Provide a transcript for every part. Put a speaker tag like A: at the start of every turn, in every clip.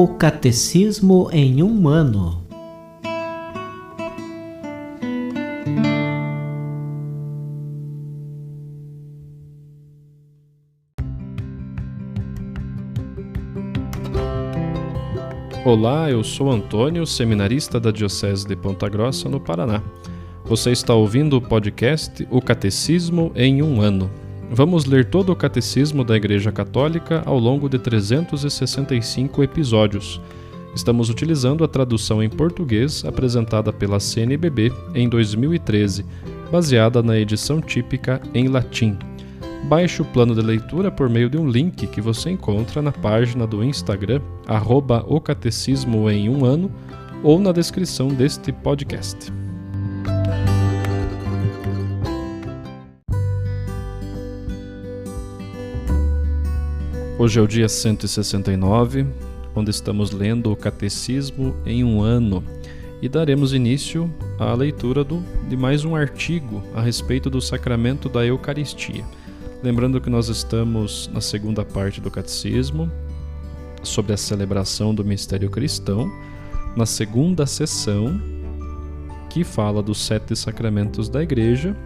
A: O Catecismo em um ano.
B: Olá, eu sou Antônio, seminarista da Diocese de Ponta Grossa, no Paraná. Você está ouvindo o podcast O Catecismo em um ano. Vamos ler todo o Catecismo da Igreja Católica ao longo de 365 episódios. Estamos utilizando a tradução em português apresentada pela CNBB em 2013, baseada na edição típica em latim. Baixe o plano de leitura por meio de um link que você encontra na página do Instagram, @o Catecismo em um ano, ou na descrição deste podcast. Hoje é o dia 169, onde estamos lendo o Catecismo em um ano, e daremos início à leitura de mais um artigo a respeito do sacramento da Eucaristia. Lembrando que nós estamos na segunda parte do Catecismo, sobre a celebração do mistério cristão, na segunda sessão, que fala dos 7 sacramentos da Igreja.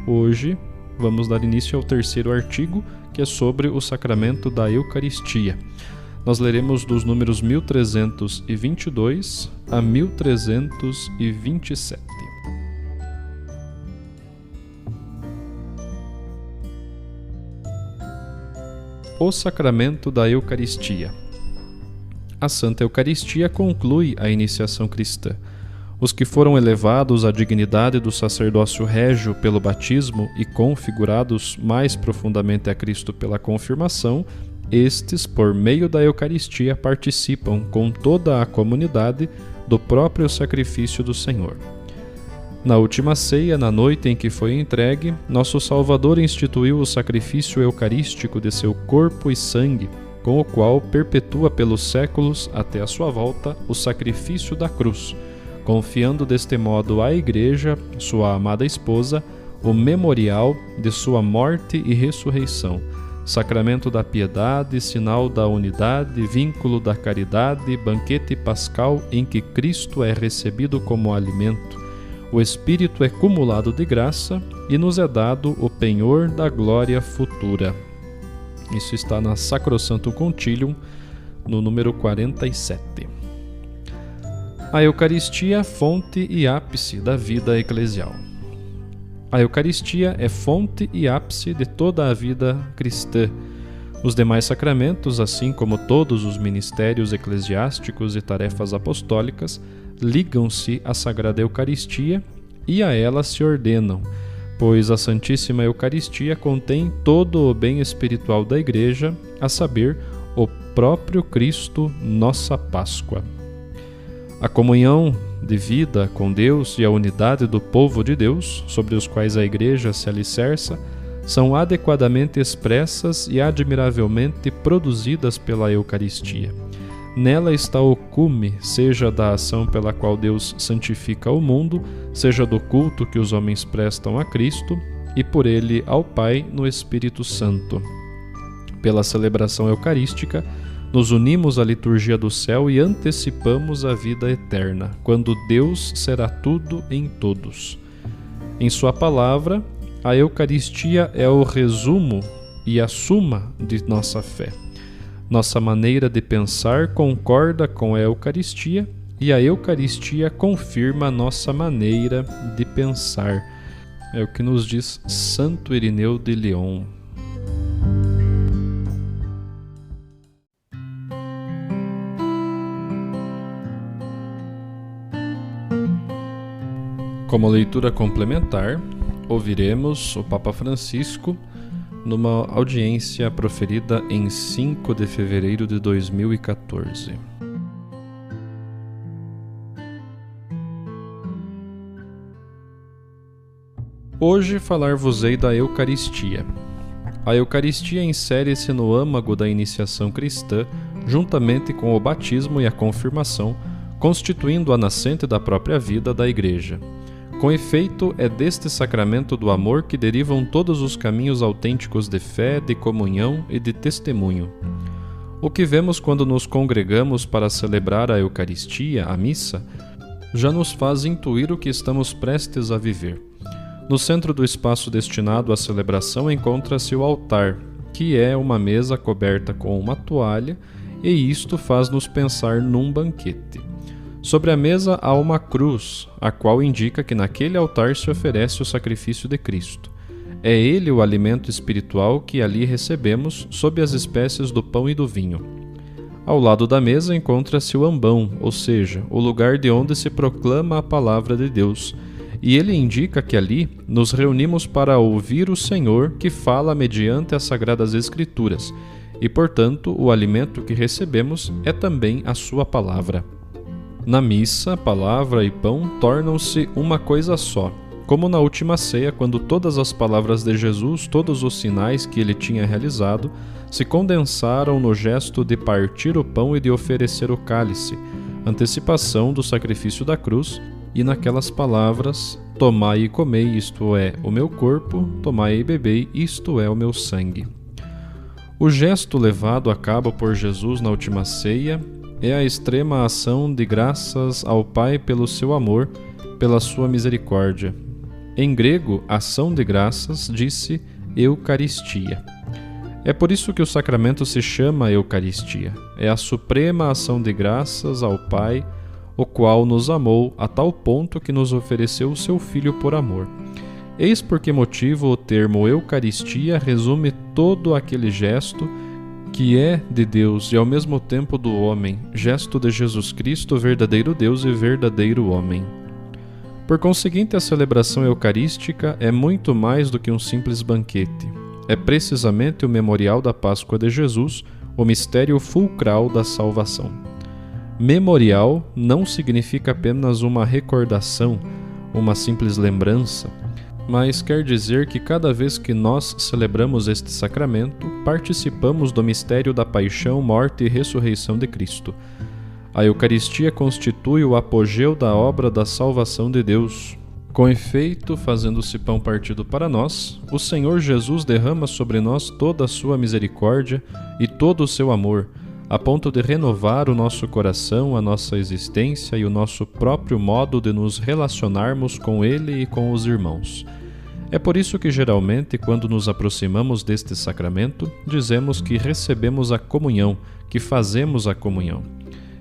B: Hoje vamos dar início ao terceiro artigo, que é sobre o sacramento da Eucaristia. Nós leremos dos números 1322 a 1327. O sacramento da Eucaristia. A Santa Eucaristia conclui a iniciação cristã. Os que foram elevados à dignidade do sacerdócio régio pelo batismo e configurados mais profundamente a Cristo pela confirmação, estes, por meio da Eucaristia, participam com toda a comunidade do próprio sacrifício do Senhor. Na última ceia, na noite em que foi entregue, nosso Salvador instituiu o sacrifício eucarístico de seu corpo e sangue, com o qual perpetua pelos séculos, até a sua volta, o sacrifício da cruz, confiando deste modo à Igreja, sua amada esposa, o memorial de sua morte e ressurreição, sacramento da piedade, sinal da unidade, vínculo da caridade, banquete pascal em que Cristo é recebido como alimento. O Espírito é cumulado de graça e nos é dado o penhor da glória futura. Isso está na Sacrosanctum Concilium, no número 47. A Eucaristia, fonte e ápice da vida eclesial. A Eucaristia é fonte e ápice de toda a vida cristã. Os demais sacramentos, assim como todos os ministérios eclesiásticos e tarefas apostólicas, ligam-se à Sagrada Eucaristia e a ela se ordenam, pois a Santíssima Eucaristia contém todo o bem espiritual da Igreja, a saber, o próprio Cristo, nossa Páscoa. A comunhão de vida com Deus e a unidade do povo de Deus, sobre os quais a Igreja se alicerça, são adequadamente expressas e admiravelmente produzidas pela Eucaristia. Nela está o cume, seja da ação pela qual Deus santifica o mundo, seja do culto que os homens prestam a Cristo e por ele ao Pai no Espírito Santo. Pela celebração eucarística, nos unimos à liturgia do céu e antecipamos a vida eterna, quando Deus será tudo em todos. Em sua palavra, a Eucaristia é o resumo e a suma de nossa fé. Nossa maneira de pensar concorda com a Eucaristia e a Eucaristia confirma a nossa maneira de pensar. É o que nos diz Santo Irineu de Lyon. Como leitura complementar, ouviremos o Papa Francisco numa audiência proferida em 5 de fevereiro de 2014. Hoje falar-vos-ei da Eucaristia. A Eucaristia insere-se no âmago da iniciação cristã, juntamente com o batismo e a confirmação, constituindo a nascente da própria vida da Igreja. Com efeito, é deste sacramento do amor que derivam todos os caminhos autênticos de fé, de comunhão e de testemunho. O que vemos quando nos congregamos para celebrar a Eucaristia, a missa, já nos faz intuir o que estamos prestes a viver. No centro do espaço destinado à celebração encontra-se o altar, que é uma mesa coberta com uma toalha, e isto faz-nos pensar num banquete. Sobre a mesa há uma cruz, a qual indica que naquele altar se oferece o sacrifício de Cristo. É ele o alimento espiritual que ali recebemos sob as espécies do pão e do vinho. Ao lado da mesa encontra-se o ambão, ou seja, o lugar de onde se proclama a palavra de Deus, e ele indica que ali nos reunimos para ouvir o Senhor que fala mediante as Sagradas Escrituras, e, portanto, o alimento que recebemos é também a sua palavra. Na missa, palavra e pão tornam-se uma coisa só, como na última ceia, quando todas as palavras de Jesus, todos os sinais que ele tinha realizado, se condensaram no gesto de partir o pão e de oferecer o cálice, antecipação do sacrifício da cruz, e naquelas palavras: tomai e comei, isto é, o meu corpo, tomai e bebei, isto é, o meu sangue. O gesto levado a cabo por Jesus na última ceia é a extrema ação de graças ao Pai pelo seu amor, pela sua misericórdia. Em grego, ação de graças disse Eucaristia. É por isso que o sacramento se chama Eucaristia. É a suprema ação de graças ao Pai, o qual nos amou a tal ponto que nos ofereceu o seu Filho por amor. Eis por que motivo o termo Eucaristia resume todo aquele gesto que é de Deus e ao mesmo tempo do homem, gesto de Jesus Cristo, verdadeiro Deus e verdadeiro homem. Por conseguinte, a celebração eucarística é muito mais do que um simples banquete. É precisamente o memorial da Páscoa de Jesus, o mistério fulcral da salvação. Memorial não significa apenas uma recordação, uma simples lembrança, mas quer dizer que cada vez que nós celebramos este sacramento, participamos do mistério da paixão, morte e ressurreição de Cristo. A Eucaristia constitui o apogeu da obra da salvação de Deus. Com efeito, fazendo-se pão partido para nós, o Senhor Jesus derrama sobre nós toda a sua misericórdia e todo o seu amor, a ponto de renovar o nosso coração, a nossa existência e o nosso próprio modo de nos relacionarmos com Ele e com os irmãos. É por isso que, geralmente, quando nos aproximamos deste sacramento, dizemos que recebemos a comunhão, que fazemos a comunhão.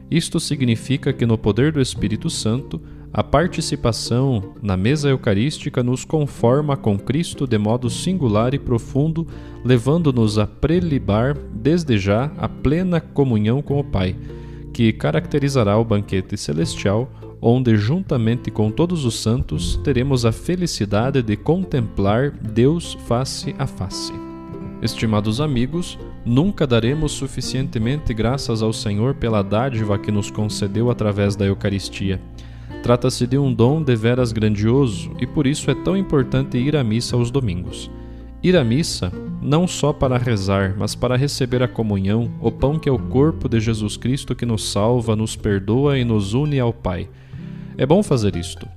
B: Isto significa que, no poder do Espírito Santo, a participação na mesa eucarística nos conforma com Cristo de modo singular e profundo, levando-nos a prelibar, desde já, a plena comunhão com o Pai, que caracterizará o banquete celestial, onde, juntamente com todos os santos, teremos a felicidade de contemplar Deus face a face. Estimados amigos, nunca daremos suficientemente graças ao Senhor pela dádiva que nos concedeu através da Eucaristia. Trata-se de um dom deveras grandioso e por isso é tão importante ir à missa aos domingos. Ir à missa não só para rezar, mas para receber a comunhão, o pão que é o corpo de Jesus Cristo que nos salva, nos perdoa e nos une ao Pai. É bom fazer isto.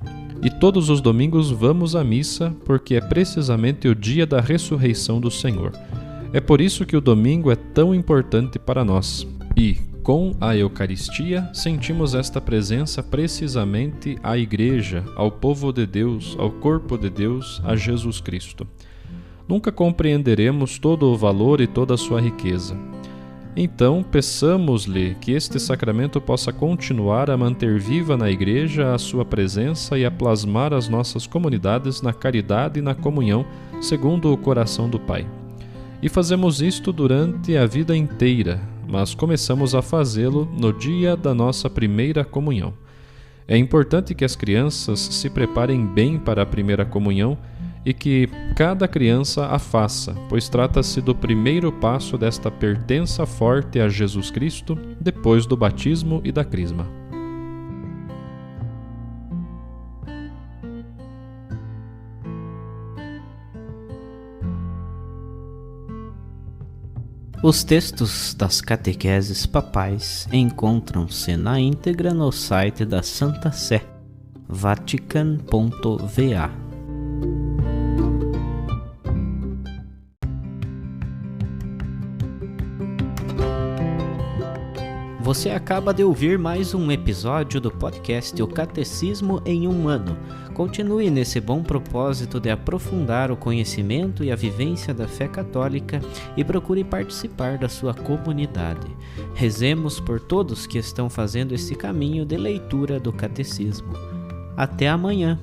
B: E todos os domingos vamos à missa porque é precisamente o dia da ressurreição do Senhor. É por isso que o domingo é tão importante para nós. E, com a Eucaristia, sentimos esta presença precisamente à Igreja, ao povo de Deus, ao corpo de Deus, a Jesus Cristo. Nunca compreenderemos todo o valor e toda a sua riqueza. Então, peçamos-lhe que este sacramento possa continuar a manter viva na Igreja a sua presença e a plasmar as nossas comunidades na caridade e na comunhão, segundo o coração do Pai. E fazemos isto durante a vida inteira, mas começamos a fazê-lo no dia da nossa primeira comunhão. É importante que as crianças se preparem bem para a primeira comunhão e que cada criança a faça, pois trata-se do primeiro passo desta pertença forte a Jesus Cristo, depois do batismo e da crisma.
A: Os textos das catequeses papais encontram-se na íntegra no site da Santa Sé, vatican.va. Você acaba de ouvir mais um episódio do podcast O Catecismo em um Ano. Continue nesse bom propósito de aprofundar o conhecimento e a vivência da fé católica e procure participar da sua comunidade. Rezemos por todos que estão fazendo esse caminho de leitura do Catecismo. Até amanhã!